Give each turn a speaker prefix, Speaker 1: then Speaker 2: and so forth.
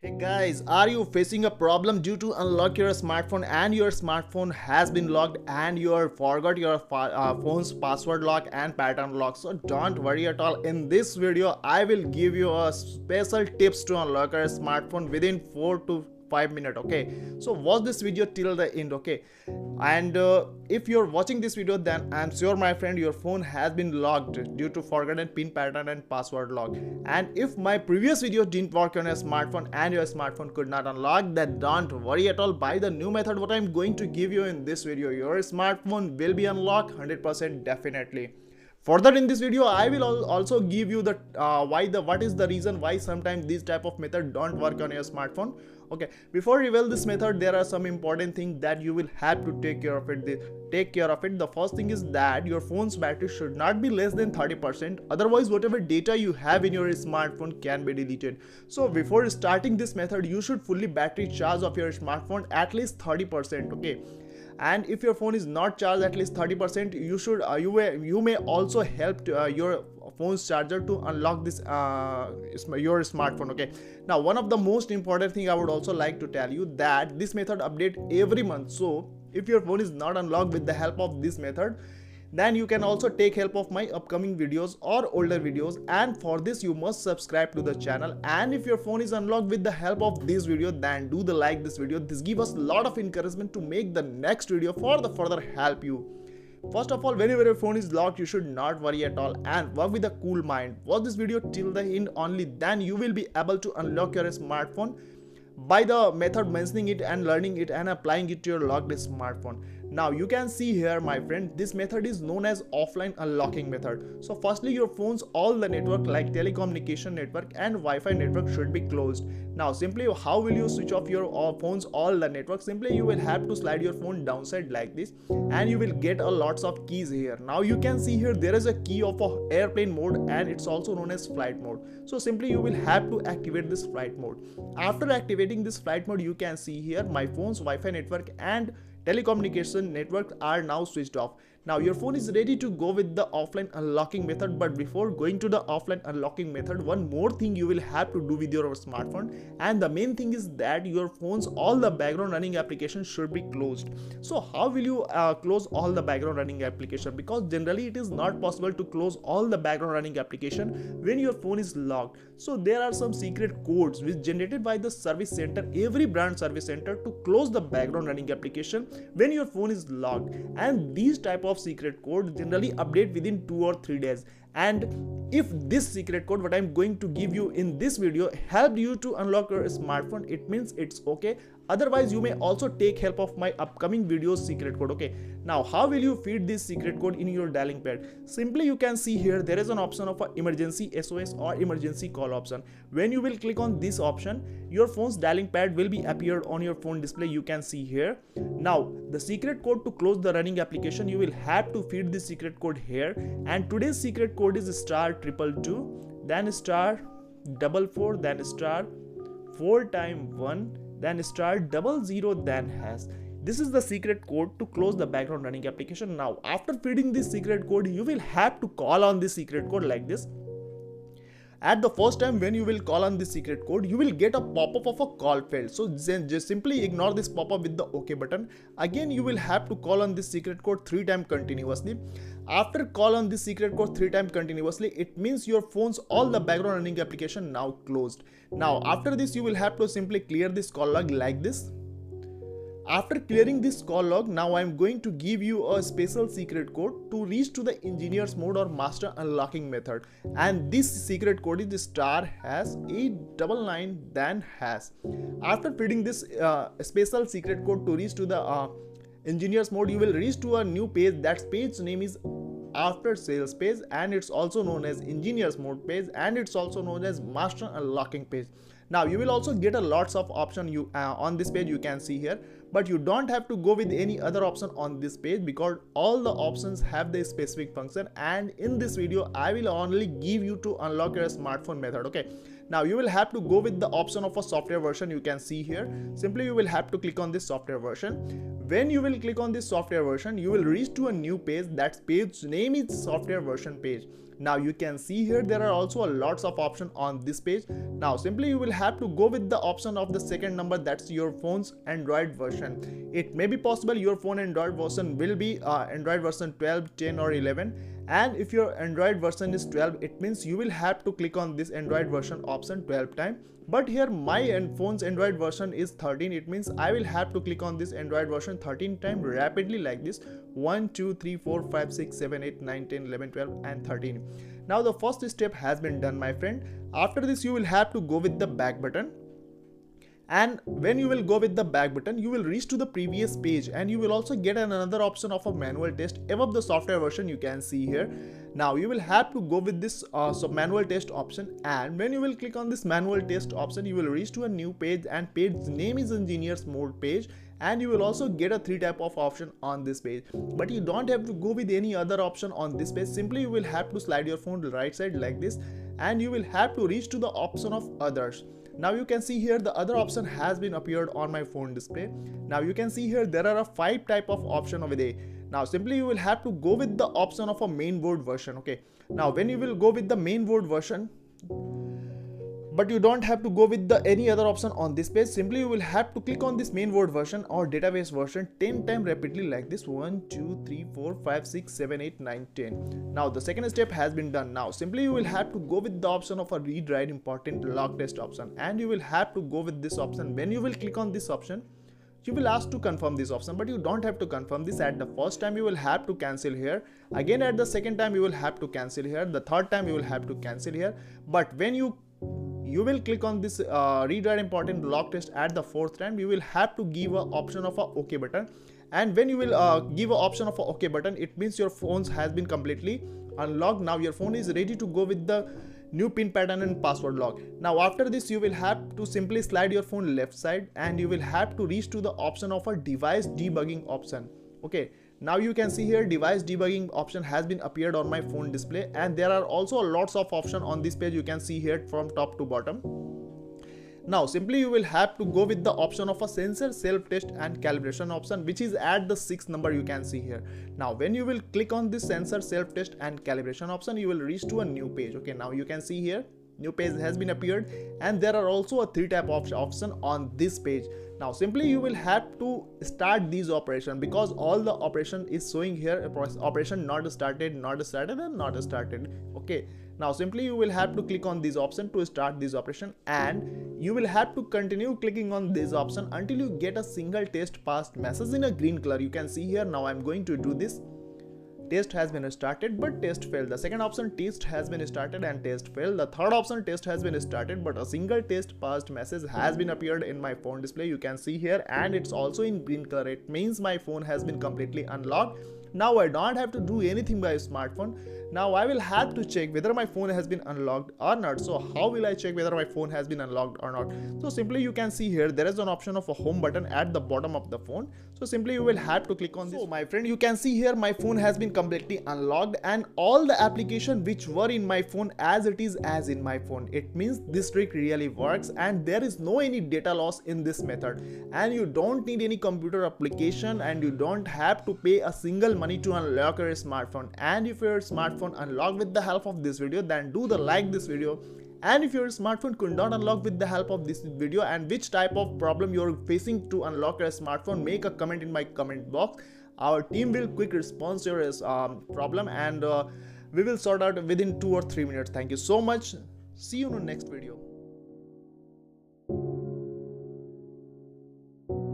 Speaker 1: Hey guys, are you facing a problem due to unlock your smartphone and your smartphone has been locked and you forgot your phone's password lock and pattern lock? So don't worry at all. In this video, I will give you a special tips to unlock your smartphone within 4 to 5 minutes. Okay, so watch this video till the end. Okay, and if you're watching this video, then I'm sure my friend your phone has been locked due to forgotten pin pattern and password lock. And if my previous video didn't work on your smartphone and your smartphone could not unlock, then don't worry at all. By the new method what I'm going to give you in this video, your smartphone will be unlocked 100% definitely. Further in this video, I will also give you the what is the reason why sometimes these type of method don't work on your smartphone. Okay, before reveal this method, there are some important things that you will have to take care of it. The first thing is that your phone's battery should not be less than 30%. Otherwise, whatever data you have in your smartphone can be deleted. So before starting this method, you should fully battery charge of your smartphone at least 30%. Okay, and if your phone is not charged at least 30%, you may also help your phone's charger to unlock this your smartphone. Okay, now one of the most important thing I would also like to tell you that this method update every month. So if your phone is not unlocked with the help of this method, then you can also take help of my upcoming videos or older videos, and for this you must subscribe to the channel. And if your phone is unlocked with the help of this video, then do the like this video. This give us a lot of encouragement to make the next video for the further help you. First of all, whenever your phone is locked, you should not worry at all and work with a cool mind. Watch this video till the end, only then you will be able to unlock your smartphone by the method mentioning it and learning it and applying it to your locked smartphone. Now you can see here, my friend, this method is known as offline unlocking method. So firstly, your phone's all the network like telecommunication network and Wi-Fi network should be closed. Now simply how will you switch off your phone's all the network? Simply you will have to slide your phone downside like this and you will get a lots of keys here. Now you can see here there is a key of a airplane mode and it's also known as flight mode. So simply you will have to activate this flight mode. After activating this flight mode, you can see here my phone's Wi-Fi network and telecommunication network are now switched off. Now your phone is ready to go with the offline unlocking method, but before going to the offline unlocking method, one more thing you will have to do with your smartphone, and the main thing is that your phone's all the background running applications should be closed. So how will you close all the background running application? Because generally it is not possible to close all the background running application when your phone is locked. So there are some secret codes which generated by the service center, every brand service center, to close the background running application when your phone is locked, and these type of secret code generally update within 2 or 3 days. And if this secret code what I'm going to give you in this video helped you to unlock your smartphone, it means it's okay. Otherwise you may also take help of my upcoming videos secret code. Okay, now how will you feed this secret code in your dialing pad? Simply you can see here there is an option of emergency SOS or emergency call option. When you will click on this option, your phone's dialing pad will be appeared on your phone display. You can see here. Now the secret code to close the running application, you will have to feed this secret code here, and today's secret code is *222, then *44, then *4 times 1, then *00, then hash. This is the secret code to close the background running application. Now after feeding this secret code, you will have to call on this secret code like this. At the first time when you will call on this secret code, you will get a pop-up of a call failed. So just simply ignore this pop-up with the OK button. Again you will have to call on this secret code 3 times continuously. After call on this secret code 3 times continuously, it means your phone's all the background running application now closed. Now after this you will have to simply clear this call log like this. After clearing this call log, now I am going to give you a special secret code to reach to the engineer's mode or master unlocking method, and this secret code is *899, then hash. After feeding this special secret code to reach to the engineer's mode, you will reach to a new page. That page name is after sales page, and it's also known as engineer's mode page, and it's also known as master unlocking page. Now you will also get a lots of option on this page, you can see here, but you don't have to go with any other option on this page because all the options have the specific function, and in this video I will only give you to unlock your smartphone method. Okay, Now you will have to go with the option of a software version. You can see here, simply you will have to click on this software version. When you will click on this software version, you will reach to a new page. That page name is software version page. Now you can see here there are also a lots of options on this page. Now simply you will have to go with the option of the second number, that's your phone's Android version. It may be possible your phone Android version will be Android version 12, 10 or 11, and if your Android version is 12, it means you will have to click on this Android version option 12 times. But here my phone's Android version is 13, it means I will have to click on this Android version 13 times rapidly like this: 1 2 3 4 5 6 7 8 9 10 11 12 and 13. Now the first step has been done, my friend. After this you will have to go with the back button, and when you will go with the back button, you will reach to the previous page, and you will also get another option of a manual test above the software version. You can see here. Now you will have to go with this manual test option, and when you will click on this manual test option, you will reach to a new page, and page name is engineers mode page, and you will also get a 3 type of option on this page. But you don't have to go with any other option on this page. Simply you will have to slide your phone to the right side like this, and you will have to reach to the option of others. Now you can see here the other option has been appeared on my phone display. Now you can see here there are a 5 type of option over there. Now simply you will have to go with the option of a mainboard version. Okay, now when you will go with the mainboard version, but you don't have to go with the any other option on this page. Simply you will have to click on this mainboard version or database version 10 times rapidly like this: 1 2 3 4 5 6 7 8 9 10. Now the second step has been done. Now simply you will have to go with the option of a read write important log test option, and you will have to go with this option. When you will click on this option, you will ask to confirm this option, but you don't have to confirm this. At the first time you will have to cancel here, again at the second time you will have to cancel here, the third time you will have to cancel here. But when you will click on this read write important log test at the fourth time, you will have to give a option of a OK button. And when you will give a option of a OK button, it means your phone has been completely unlocked. Now your phone is ready to go with the new pin pattern and password lock. Now after this you will have to simply slide your phone left side, and you will have to reach to the option of a device debugging option. Okay, now you can see here device debugging option has been appeared on my phone display, and there are also lots of options on this page. You can see here from top to bottom. Now simply you will have to go with the option of a sensor self test and calibration option, which is at the 6th number. You can see here. Now when you will click on this sensor self test and calibration option, you will reach to a new page. Okay, now you can see here new page has been appeared, and there are also a 3 type of option on this page. Now simply you will have to start these operation, because all the operation is showing here operation not started, not started and not started. Okay, now simply you will have to click on this option to start this operation, and you will have to continue clicking on this option until you get a single test passed message in a green color. You can see here. Now I'm going to do this. Test has been started but test failed. The second option, test has been started and test failed. The third option, test has been started but a single test passed message has been appeared in my phone display. You can see here, and it's also in green color. It means my phone has been completely unlocked. Now I don't have to do anything by a smartphone. Now I will have to check whether my phone has been unlocked or not. So how will I check whether my phone has been unlocked or not? So simply you can see here there is an option of a home button at the bottom of the phone. So simply you will have to click on this. So my friend, you can see here my phone has been completely unlocked, and all the application which were in my phone as it is as in my phone. It means this trick really works, and there is no any data loss in this method, and you don't need any computer application, and you don't have to pay a single money to unlock your smartphone. And if your smartphone unlocked with the help of this video, then do the like this video. And if your smartphone could not unlock with the help of this video, and which type of problem you're facing to unlock your smartphone, make a comment in my comment box. Our team will quick response to your problem, and we will sort out within 2 or 3 minutes. Thank you so much. See you in the next video.